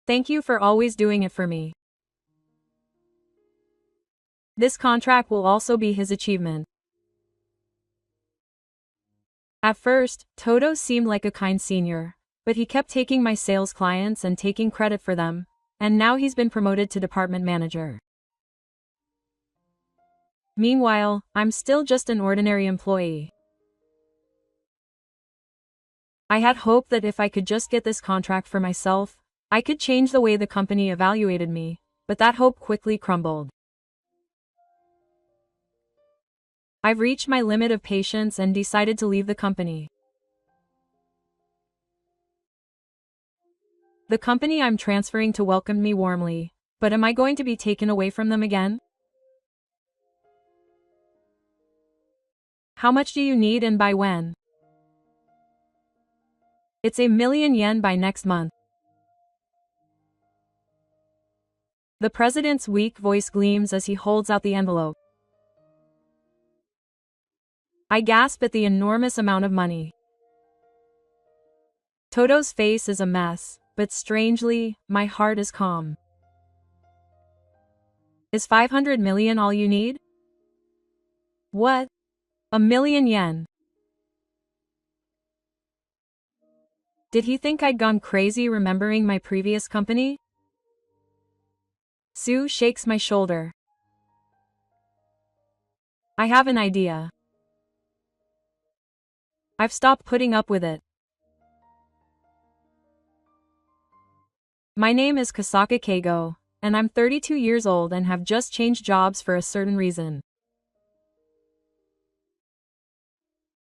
Thank you for always doing it for me. This contract will also be his achievement. At first, Toto seemed like a kind senior, but he kept taking my sales clients and taking credit for them, and now he's been promoted to department manager. Meanwhile, I'm still just an ordinary employee. I had hoped that if I could just get this contract for myself, I could change the way the company evaluated me, but that hope quickly crumbled. I've reached my limit of patience and decided to leave the company. The company I'm transferring to welcomed me warmly, but am I going to be taken away from them again? How much do you need and by when? It's $1,000,000 by next month. The president's weak voice gleams as he holds out the envelope. I gasp at the enormous amount of money. Toto's face is a mess, but strangely, my heart is calm. Is 500 million all you need? What? $1,000,000 yen. Did he think I'd gone crazy remembering my previous company? Sue shakes my shoulder. I have an idea. I've stopped putting up with it. My name is Kasaka Keigo, and I'm 32 years old and have just changed jobs for a certain reason.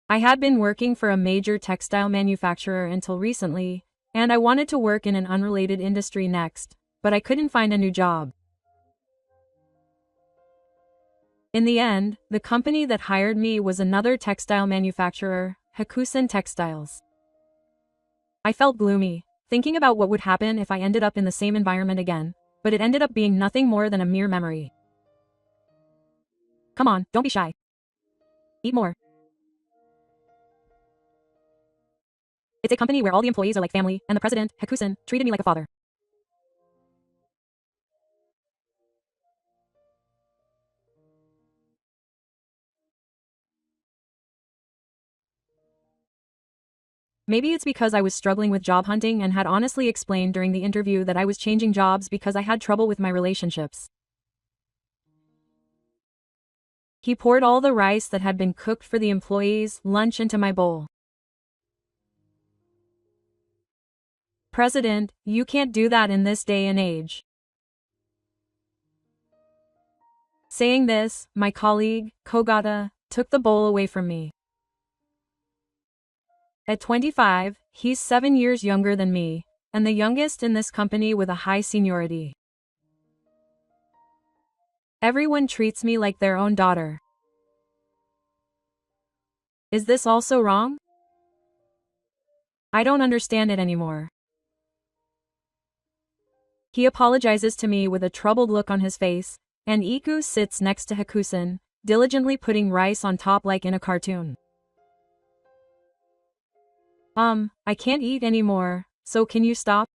I had been working for a major textile manufacturer until recently, and I wanted to work in an unrelated industry next, but I couldn't find a new job. In the end, the company that hired me was another textile manufacturer, Hakusen Textiles. I felt gloomy, thinking about what would happen if I ended up in the same environment again, but it ended up being nothing more than a mere memory. Come on, don't be shy. Eat more. It's a company where all the employees are like family, and the president, Hakusen, treated me like a father. Maybe it's because I was struggling with job hunting and had honestly explained during the interview that I was changing jobs because I had trouble with my relationships. He poured all the rice that had been cooked for the employees' lunch into my bowl. President, you can't do that in this day and age. Saying this, my colleague, Kogata, took the bowl away from me. At 25, he's 7 years younger than me, and the youngest in this company with a high seniority. Everyone treats me like their own daughter. Is this also wrong? I don't understand it anymore. He apologizes to me with a troubled look on his face, and Iku sits next to Hakusen, diligently putting rice on top like in a cartoon. I can't eat anymore, so can you stop?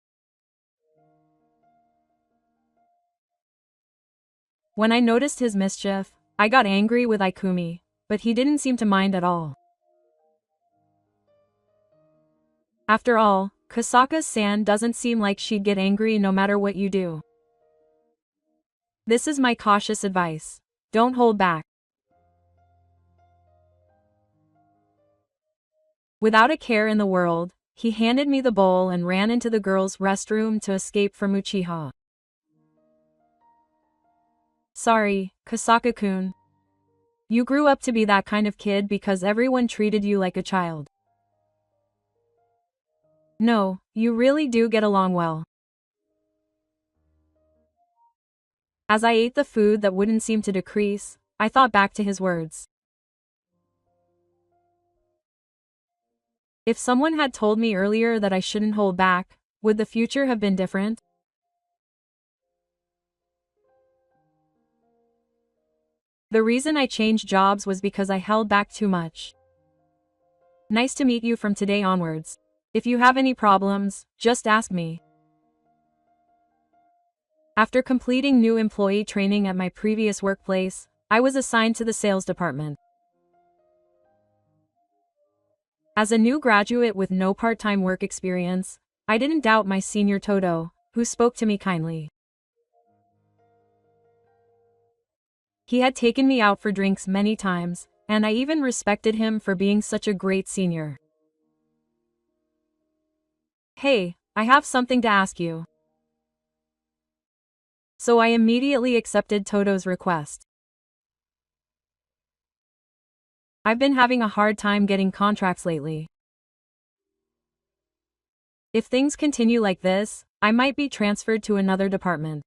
When I noticed his mischief, I got angry with Ikumi, but he didn't seem to mind at all. After all, Kasaka-san doesn't seem like she'd get angry no matter what you do. This is my cautious advice. Don't hold back. Without a care in the world, he handed me the bowl and ran into the girls' restroom to escape from Uchiha. Sorry, Kasaka-kun. You grew up to be that kind of kid because everyone treated you like a child. No, you really do get along well. As I ate the food that wouldn't seem to decrease, I thought back to his words. If someone had told me earlier that I shouldn't hold back, would the future have been different? The reason I changed jobs was because I held back too much. Nice to meet you from today onwards. If you have any problems, just ask me. After completing new employee training at my previous workplace, I was assigned to the sales department. As a new graduate with no part-time work experience, I didn't doubt my senior Toto, who spoke to me kindly. He had taken me out for drinks many times, and I even respected him for being such a great senior. "Hey, I have something to ask you." So I immediately accepted Toto's request. "I've been having a hard time getting contracts lately. If things continue like this, I might be transferred to another department."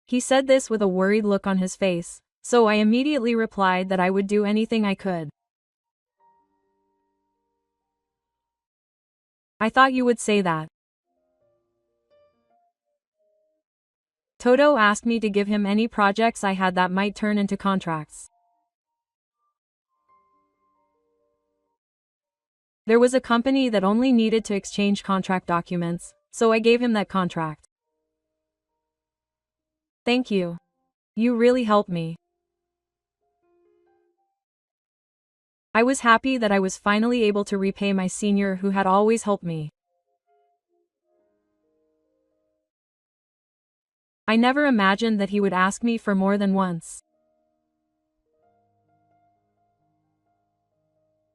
He said this with a worried look on his face, so I immediately replied that I would do anything I could. "I thought you would say that." Toto asked me to give him any projects I had that might turn into contracts. There was a company that only needed to exchange contract documents, so I gave him that contract. "Thank you. You really helped me." I was happy that I was finally able to repay my senior who had always helped me. I never imagined that he would ask me for more than once.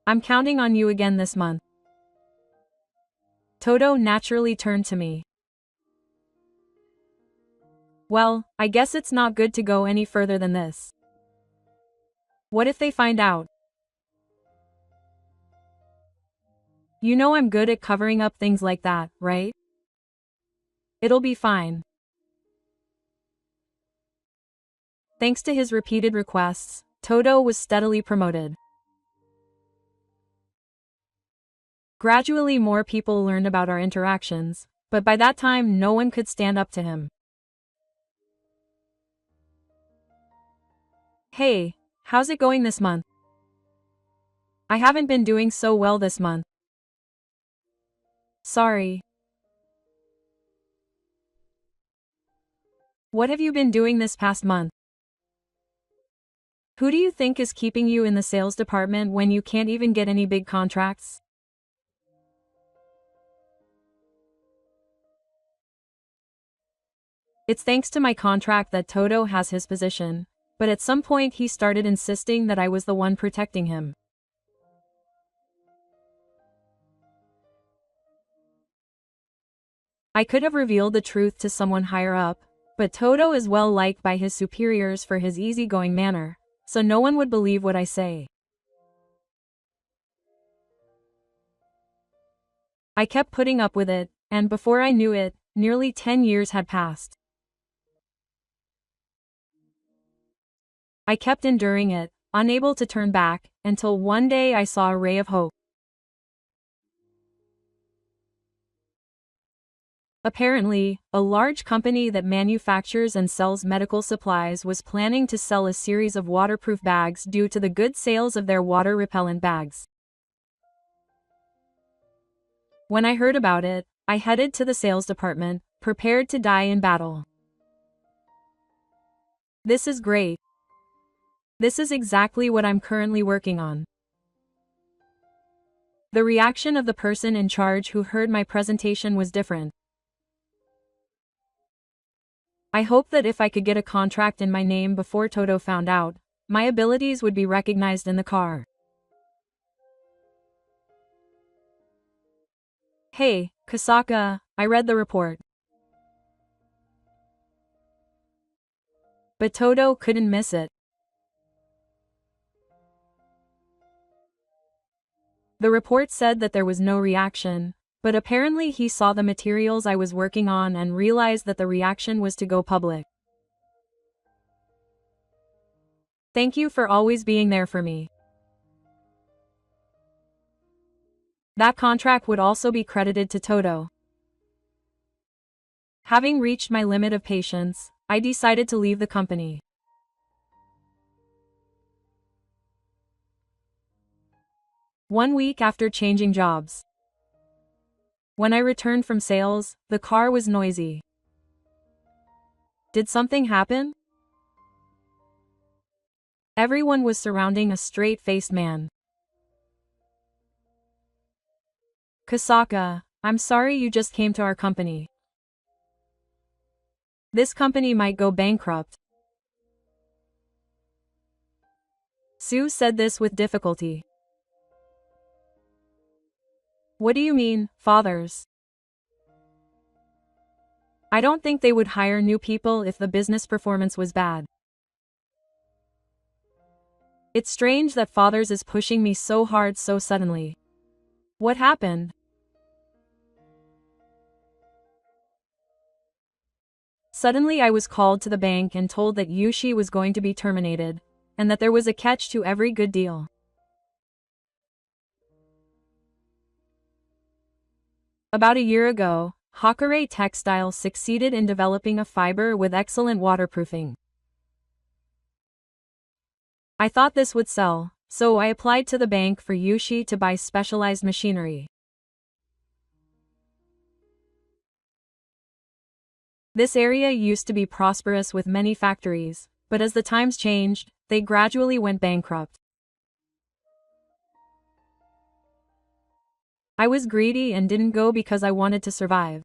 "I'm counting on you again this month." Toto naturally turned to me. "Well, I guess it's not good to go any further than this. What if they find out?" "You know I'm good at covering up things like that, right? It'll be fine." Thanks to his repeated requests, Toto was steadily promoted. Gradually more people learned about our interactions, but by that time no one could stand up to him. "Hey, how's it going this month?" "I haven't been doing so well this month. Sorry." "What have you been doing this past month?" "Who do you think is keeping you in the sales department when you can't even get any big contracts?" It's thanks to my contract that Toto has his position, but at some point he started insisting that I was the one protecting him. I could have revealed the truth to someone higher up, but Toto is well liked by his superiors for his easygoing manner, so no one would believe what I say. I kept putting up with it, and before I knew it, nearly 10 years had passed. I kept enduring it, unable to turn back, until one day I saw a ray of hope. Apparently, a large company that manufactures and sells medical supplies was planning to sell a series of waterproof bags due to the good sales of their water-repellent bags. When I heard about it, I headed to the sales department, prepared to die in battle. This is great. This is exactly what I'm currently working on. The reaction of the person in charge who heard my presentation was different. I hoped that if I could get a contract in my name before Toto found out, my abilities would be recognized in the car. "Hey, Kasaka, I read the report." But Toto couldn't miss it. The report said that there was no reaction, but apparently he saw the materials I was working on and realized that the reaction was to go public. "Thank you for always being there for me." That contract would also be credited to Toto. Having reached my limit of patience, I decided to leave the company. One week after changing jobs, When I returned from sales, the car was noisy. Did something happen? Everyone was surrounding a straight-faced man. Kasaka, I'm sorry you just came to our company. This company might go bankrupt. Sue said this with difficulty. What do you mean, fathers? I don't think they would hire new people if the business performance was bad. It's strange that fathers is pushing me so hard so suddenly. What happened? Suddenly I was called to the bank and told that Yushi was going to be terminated, and that there was a catch to every good deal. About a year ago, Hakare Textiles succeeded in developing a fiber with excellent waterproofing. I thought this would sell, so I applied to the bank for Yushi to buy specialized machinery. This area used to be prosperous with many factories, but as the times changed, they gradually went bankrupt. I was greedy and didn't go because I wanted to survive.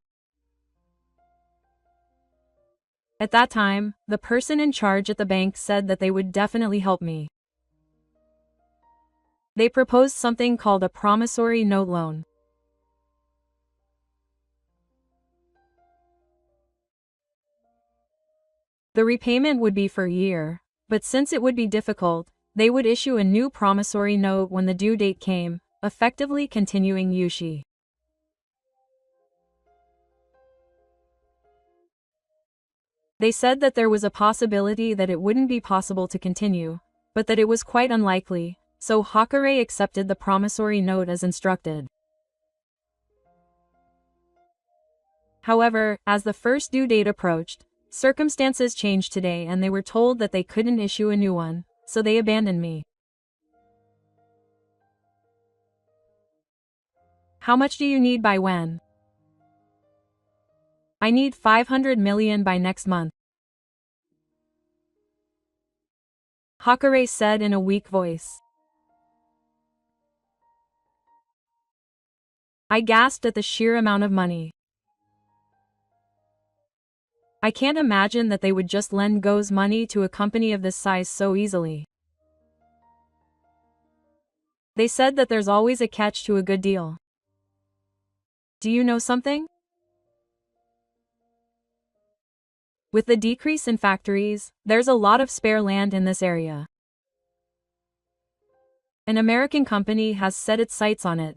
At that time, the person in charge at the bank said that they would definitely help me. They proposed something called a promissory note loan. The repayment would be for a year, but since it would be difficult, they would issue a new promissory note when the due date came, effectively continuing Yushi. They said that there was a possibility that it wouldn't be possible to continue, but that it was quite unlikely, so Hakare accepted the promissory note as instructed. However, as the first due date approached, circumstances changed today and they were told that they couldn't issue a new one, so they abandoned me. How much do you need by when? I need 500 million by next month. Hakare said in a weak voice. I gasped at the sheer amount of money. I can't imagine that they would just lend Go's money to a company of this size so easily. They said that there's always a catch to a good deal. Do you know something? With the decrease in factories, there's a lot of spare land in this area. An American company has set its sights on it.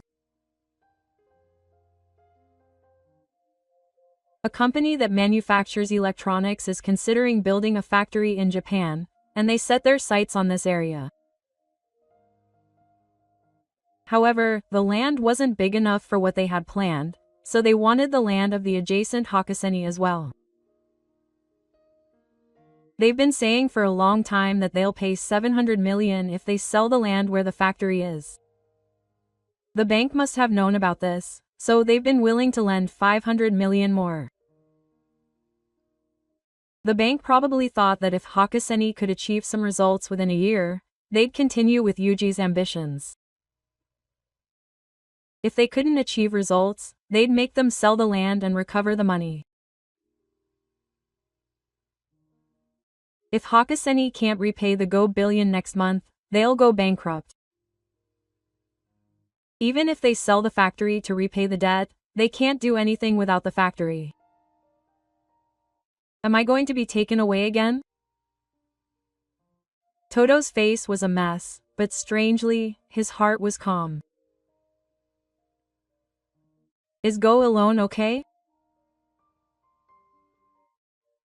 A company that manufactures electronics is considering building a factory in Japan, and they set their sights on this area. However, the land wasn't big enough for what they had planned, so they wanted the land of the adjacent Hakuseni as well. They've been saying for a long time that they'll pay 700 million if they sell the land where the factory is. The bank must have known about this, so they've been willing to lend 500 million more. The bank probably thought that if Hakuseni could achieve some results within a year, they'd continue with Yuji's ambitions. If they couldn't achieve results, they'd make them sell the land and recover the money. If Hakuseni can't repay the Go billion next month, they'll go bankrupt. Even if they sell the factory to repay the debt, they can't do anything without the factory. Am I going to be taken away again? Toto's face was a mess, but strangely, his heart was calm. Is Go alone okay?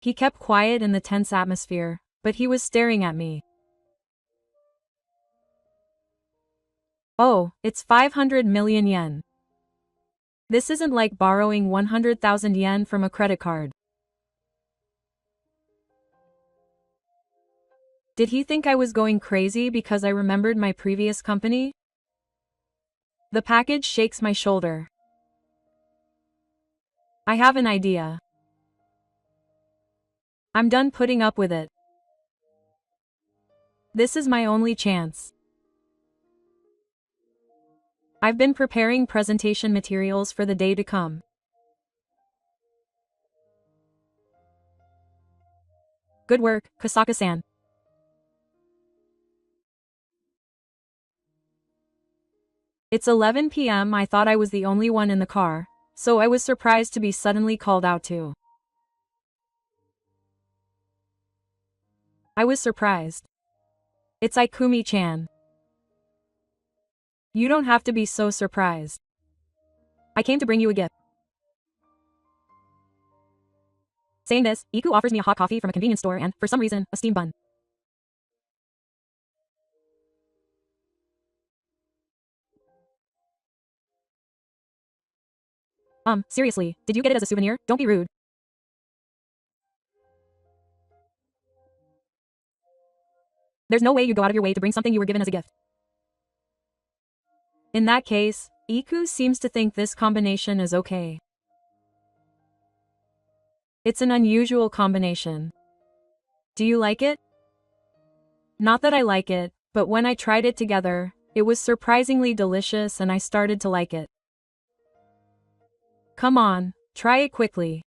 He kept quiet in the tense atmosphere, but he was staring at me. Oh, it's 500 million yen. This isn't like borrowing 100,000 yen from a credit card. Did he think I was going crazy because I remembered my previous company? The package shakes my shoulder. I have an idea. I'm done putting up with it. This is my only chance. I've been preparing presentation materials for the day to come. Good work, Kasaka-san. It's 11 p.m. I thought I was the only one in the car, so I was surprised to be suddenly called out too. I was surprised. It's Ikumi-chan. You don't have to be so surprised. I came to bring you a gift. Saying this, Iku offers me a hot coffee from a convenience store and, for some reason, a steamed bun. Seriously, did you get it as a souvenir? Don't be rude. There's no way you go out of your way to bring something you were given as a gift. In that case, Iku seems to think this combination is okay. It's an unusual combination. Do you like it? Not that I like it, but when I tried it together, it was surprisingly delicious and I started to like it. Come on, try it quickly.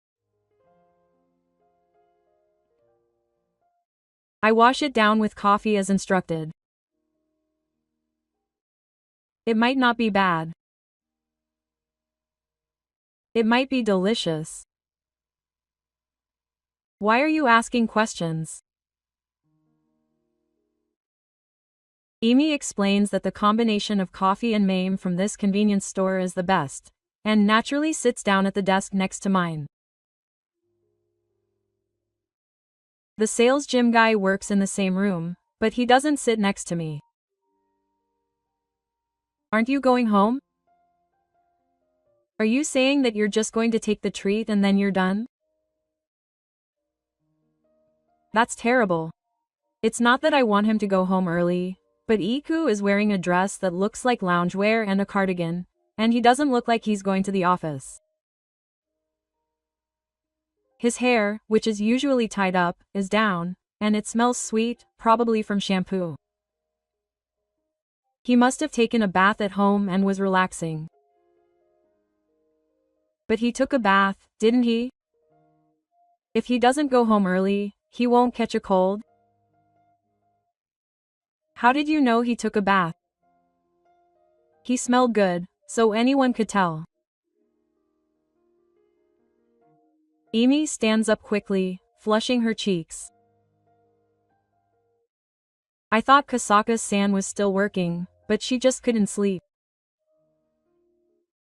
I wash it down with coffee as instructed. It might not be bad. It might be delicious. Why are you asking questions? Emi explains that the combination of coffee and mame from this convenience store is the best, and naturally sits down at the desk next to mine. The sales gym guy works in the same room, but he doesn't sit next to me. Aren't you going home? Are you saying that you're just going to take the treat and then you're done? That's terrible. It's not that I want him to go home early, but Iku is wearing a dress that looks like loungewear and a cardigan, and he doesn't look like he's going to the office. His hair, which is usually tied up, is down, and it smells sweet, probably from shampoo. He must have taken a bath at home and was relaxing. But he took a bath, didn't he? If he doesn't go home early, he won't catch a cold. How did you know he took a bath? He smelled good, so anyone could tell. Emi stands up quickly, flushing her cheeks. I thought Kasaka-san was still working, but she just couldn't sleep.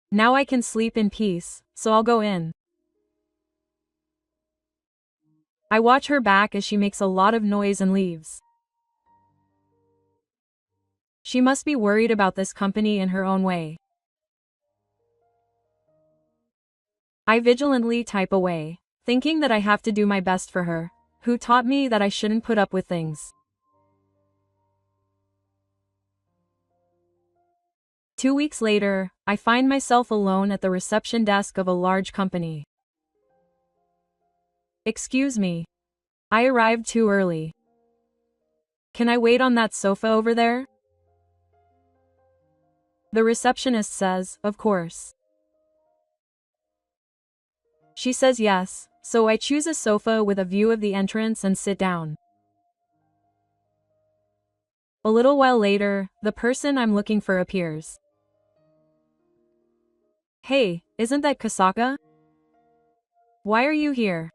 Now I can sleep in peace, so I'll go in. I watch her back as she makes a lot of noise and leaves. She must be worried about this company in her own way. I vigilantly type away, thinking that I have to do my best for her, who taught me that I shouldn't put up with things. 2 weeks later, I find myself alone at the reception desk of a large company. Excuse me. I arrived too early. Can I wait on that sofa over there? The receptionist says, of course. She says yes, so I choose a sofa with a view of the entrance and sit down. A little while later, the person I'm looking for appears. Hey, isn't that Kasaka? Why are you here?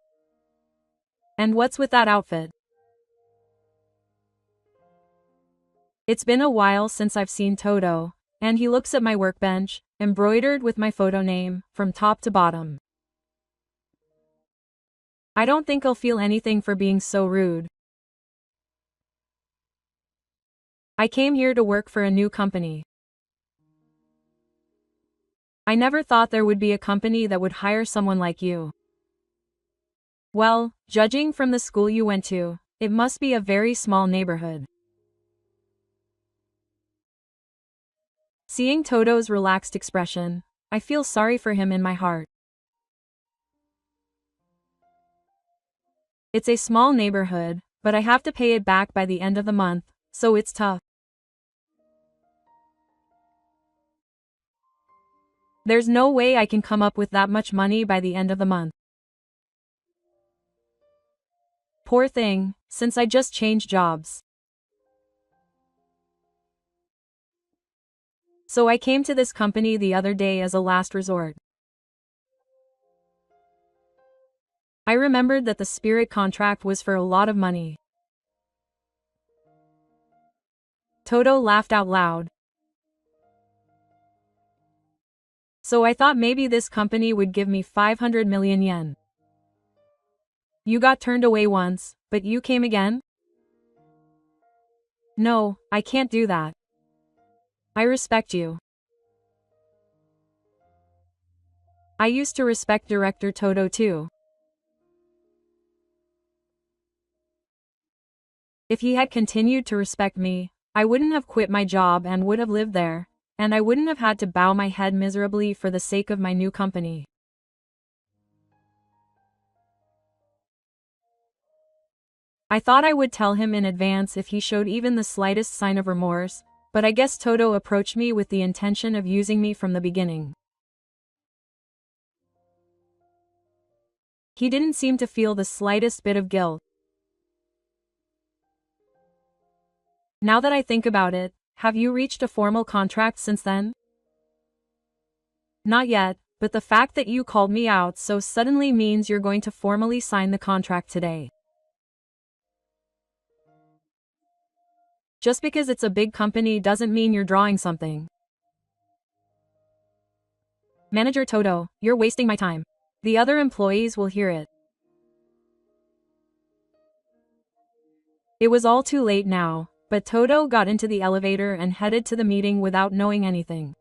And what's with that outfit? It's been a while since I've seen Toto, and he looks at my workbench, embroidered with my photo name, from top to bottom. I don't think I'll feel anything for being so rude. I came here to work for a new company. I never thought there would be a company that would hire someone like you. Well, judging from the school you went to, it must be a very small neighborhood. Seeing Toto's relaxed expression, I feel sorry for him in my heart. It's a small neighborhood, but I have to pay it back by the end of the month, so it's tough. There's no way I can come up with that much money by the end of the month. Poor thing, since I just changed jobs. So I came to this company the other day as a last resort. I remembered that the Spirit contract was for a lot of money. Toto laughed out loud. So I thought maybe this company would give me 500 million yen. You got turned away once, but you came again? No, I can't do that. I respect you. I used to respect Director Toto too. If he had continued to respect me, I wouldn't have quit my job and would have lived there, and I wouldn't have had to bow my head miserably for the sake of my new company. I thought I would tell him in advance if he showed even the slightest sign of remorse, but I guess Toto approached me with the intention of using me from the beginning. He didn't seem to feel the slightest bit of guilt. Now that I think about it, have you reached a formal contract since then? Not yet, but the fact that you called me out so suddenly means you're going to formally sign the contract today. Just because it's a big company doesn't mean you're drawing something. Manager Toto, you're wasting my time. The other employees will hear it. It was all too late now, but Toto got into the elevator and headed to the meeting without knowing anything.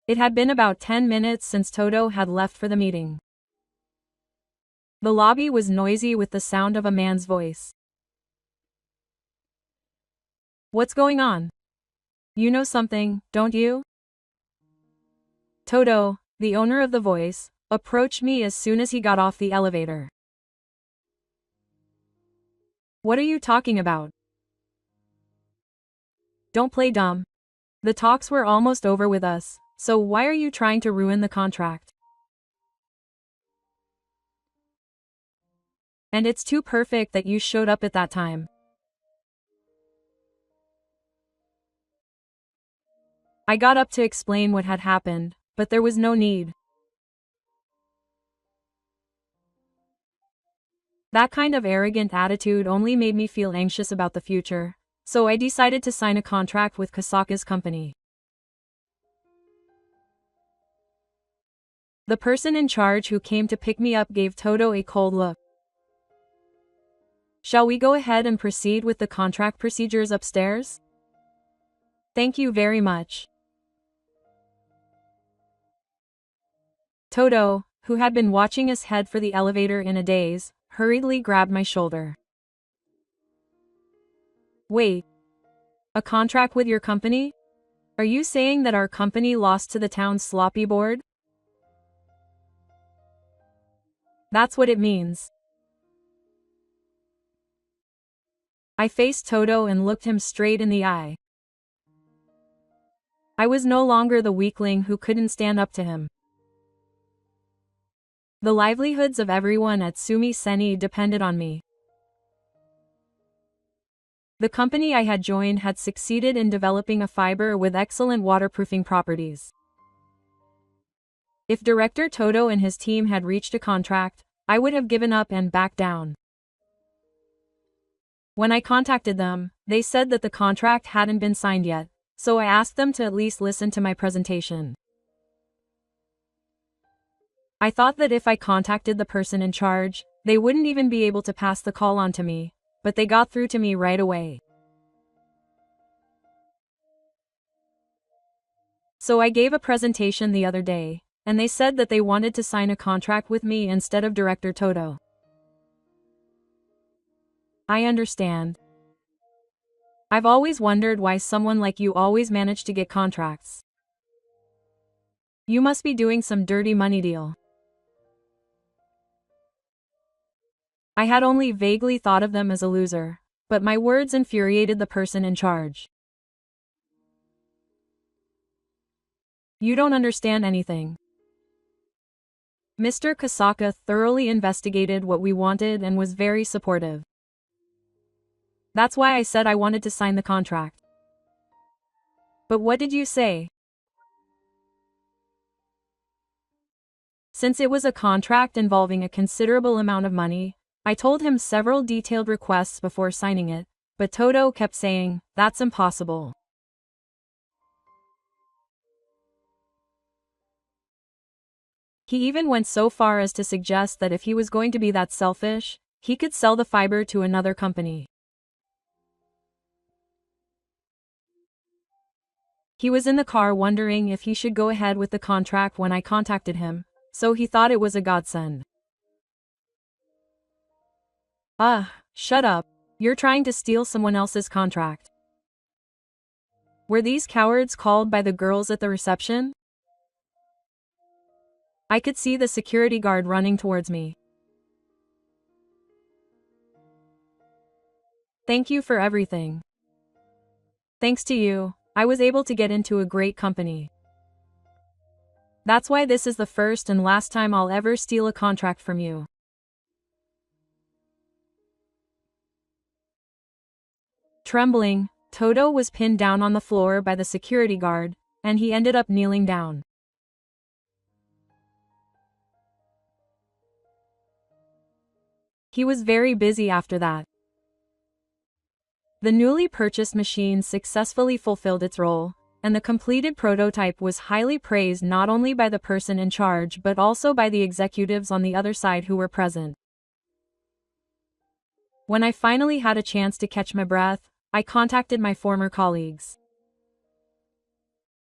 It had been about 10 minutes since Toto had left for the meeting. The lobby was noisy with the sound of a man's voice. What's going on? You know something, don't you? Toto, the owner of the voice, approached me as soon as he got off the elevator. What are you talking about? Don't play dumb. The talks were almost over with us, so why are you trying to ruin the contract? And it's too perfect that you showed up at that time. I got up to explain what had happened, but there was no need. That kind of arrogant attitude only made me feel anxious about the future, so I decided to sign a contract with Kasaka's company. The person in charge who came to pick me up gave Toto a cold look. Shall we go ahead and proceed with the contract procedures upstairs? Thank you very much. Toto, who had been watching us head for the elevator in a daze, hurriedly grabbed my shoulder. Wait. A contract with your company? Are you saying that our company lost to the town's sloppy board? That's what it means. I faced Toto and looked him straight in the eye. I was no longer the weakling who couldn't stand up to him. The livelihoods of everyone at Sumi Seni depended on me. The company I had joined had succeeded in developing a fiber with excellent waterproofing properties. If Director Toto and his team had reached a contract, I would have given up and backed down. When I contacted them, they said that the contract hadn't been signed yet, so I asked them to at least listen to my presentation. I thought that if I contacted the person in charge, they wouldn't even be able to pass the call on to me, but they got through to me right away. So I gave a presentation the other day, and they said that they wanted to sign a contract with me instead of Director Toto. I understand. I've always wondered why someone like you always managed to get contracts. You must be doing some dirty money deal. I had only vaguely thought of them as a loser, but my words infuriated the person in charge. You don't understand anything. Mr. Kasaka thoroughly investigated what we wanted and was very supportive. That's why I said I wanted to sign the contract. But what did you say? Since it was a contract involving a considerable amount of money, I told him several detailed requests before signing it, but Toto kept saying, "That's impossible." He even went so far as to suggest that if he was going to be that selfish, he could sell the fiber to another company. He was in the car wondering if he should go ahead with the contract when I contacted him, so he thought it was a godsend. Shut up. You're trying to steal someone else's contract. Were these cowards called by the girls at the reception? I could see the security guard running towards me. Thank you for everything. Thanks to you, I was able to get into a great company. That's why this is the first and last time I'll ever steal a contract from you. Trembling, Toto was pinned down on the floor by the security guard, and he ended up kneeling down. He was very busy after that. The newly purchased machine successfully fulfilled its role, and the completed prototype was highly praised not only by the person in charge but also by the executives on the other side who were present. When I finally had a chance to catch my breath, I contacted my former colleagues.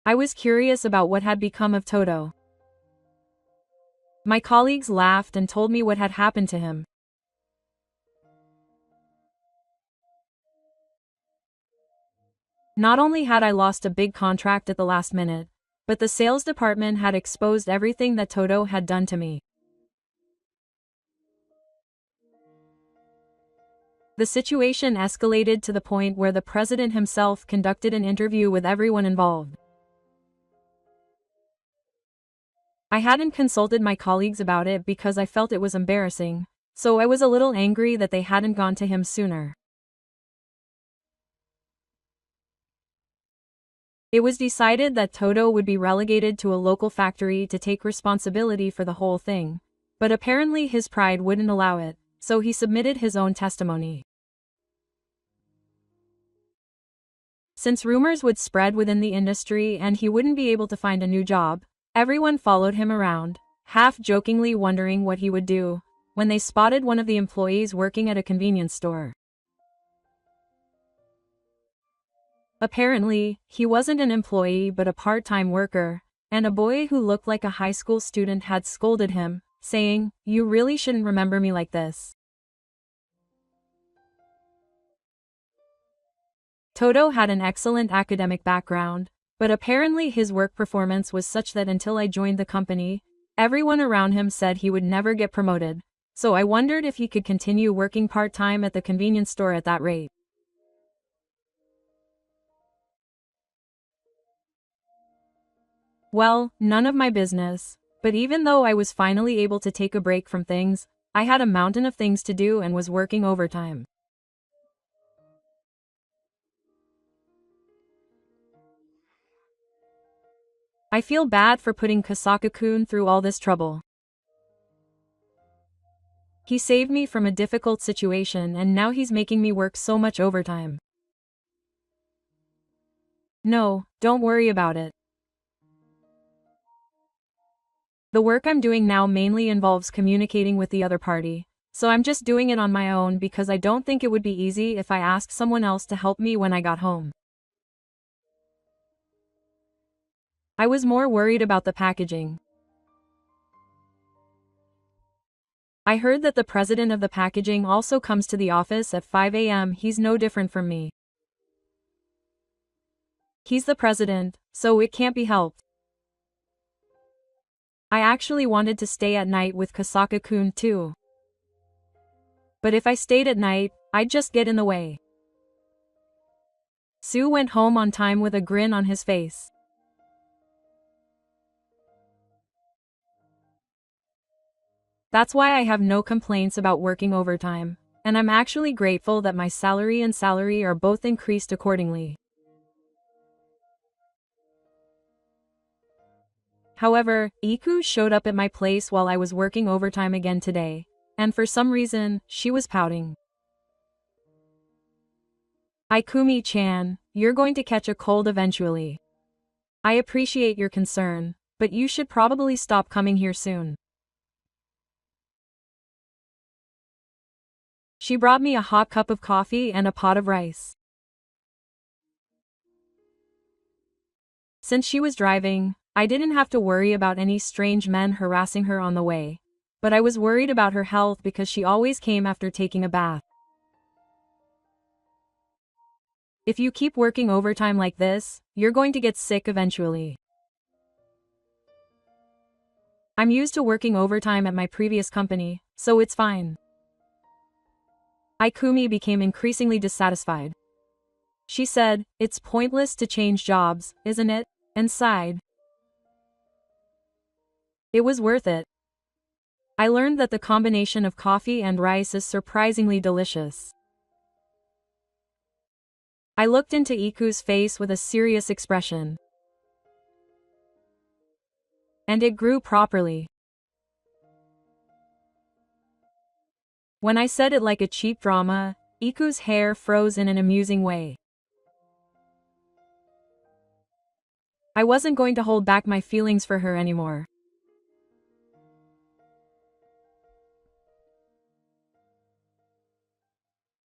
I was curious about what had become of Toto. My colleagues laughed and told me what had happened to him. Not only had I lost a big contract at the last minute, but the sales department had exposed everything that Toto had done to me. The situation escalated to the point where the president himself conducted an interview with everyone involved. I hadn't consulted my colleagues about it because I felt it was embarrassing, so I was a little angry that they hadn't gone to him sooner. It was decided that Toto would be relegated to a local factory to take responsibility for the whole thing, but apparently his pride wouldn't allow it, so he submitted his own testimony. Since rumors would spread within the industry and he wouldn't be able to find a new job, everyone followed him around, half-jokingly wondering what he would do, when they spotted one of the employees working at a convenience store. Apparently, he wasn't an employee but a part-time worker, and a boy who looked like a high school student had scolded him, saying, "You really shouldn't remember me like this." Toto had an excellent academic background, but apparently his work performance was such that until I joined the company, everyone around him said he would never get promoted, so I wondered if he could continue working part-time at the convenience store at that rate. Well, none of my business, but even though I was finally able to take a break from things, I had a mountain of things to do and was working overtime. I feel bad for putting Kasaka-kun through all this trouble. He saved me from a difficult situation and now he's making me work so much overtime. No, don't worry about it. The work I'm doing now mainly involves communicating with the other party, so I'm just doing it on my own because I don't think it would be easy if I asked someone else to help me when I got home. I was more worried about the packaging. I heard that the president of the packaging also comes to the office at 5 a.m. He's no different from me. He's the president, so it can't be helped. I actually wanted to stay at night with Kasaka-kun too. But if I stayed at night, I'd just get in the way. Sue went home on time with a grin on his face. That's why I have no complaints about working overtime, and I'm actually grateful that my salary and salary are both increased accordingly. However, Iku showed up at my place while I was working overtime again today, and for some reason, she was pouting. Ikumi-chan, you're going to catch a cold eventually. I appreciate your concern, but you should probably stop coming here soon. She brought me a hot cup of coffee and a pot of rice. Since she was driving, I didn't have to worry about any strange men harassing her on the way, but I was worried about her health because she always came after taking a bath. If you keep working overtime like this, you're going to get sick eventually. I'm used to working overtime at my previous company, so it's fine. Ikumi became increasingly dissatisfied. She said, "It's pointless to change jobs, isn't it?" and sighed. It was worth it. I learned that the combination of coffee and rice is surprisingly delicious. I looked into Iku's face with a serious expression. And it grew properly. When I said it like a cheap drama, Iku's hair froze in an amusing way. I wasn't going to hold back my feelings for her anymore.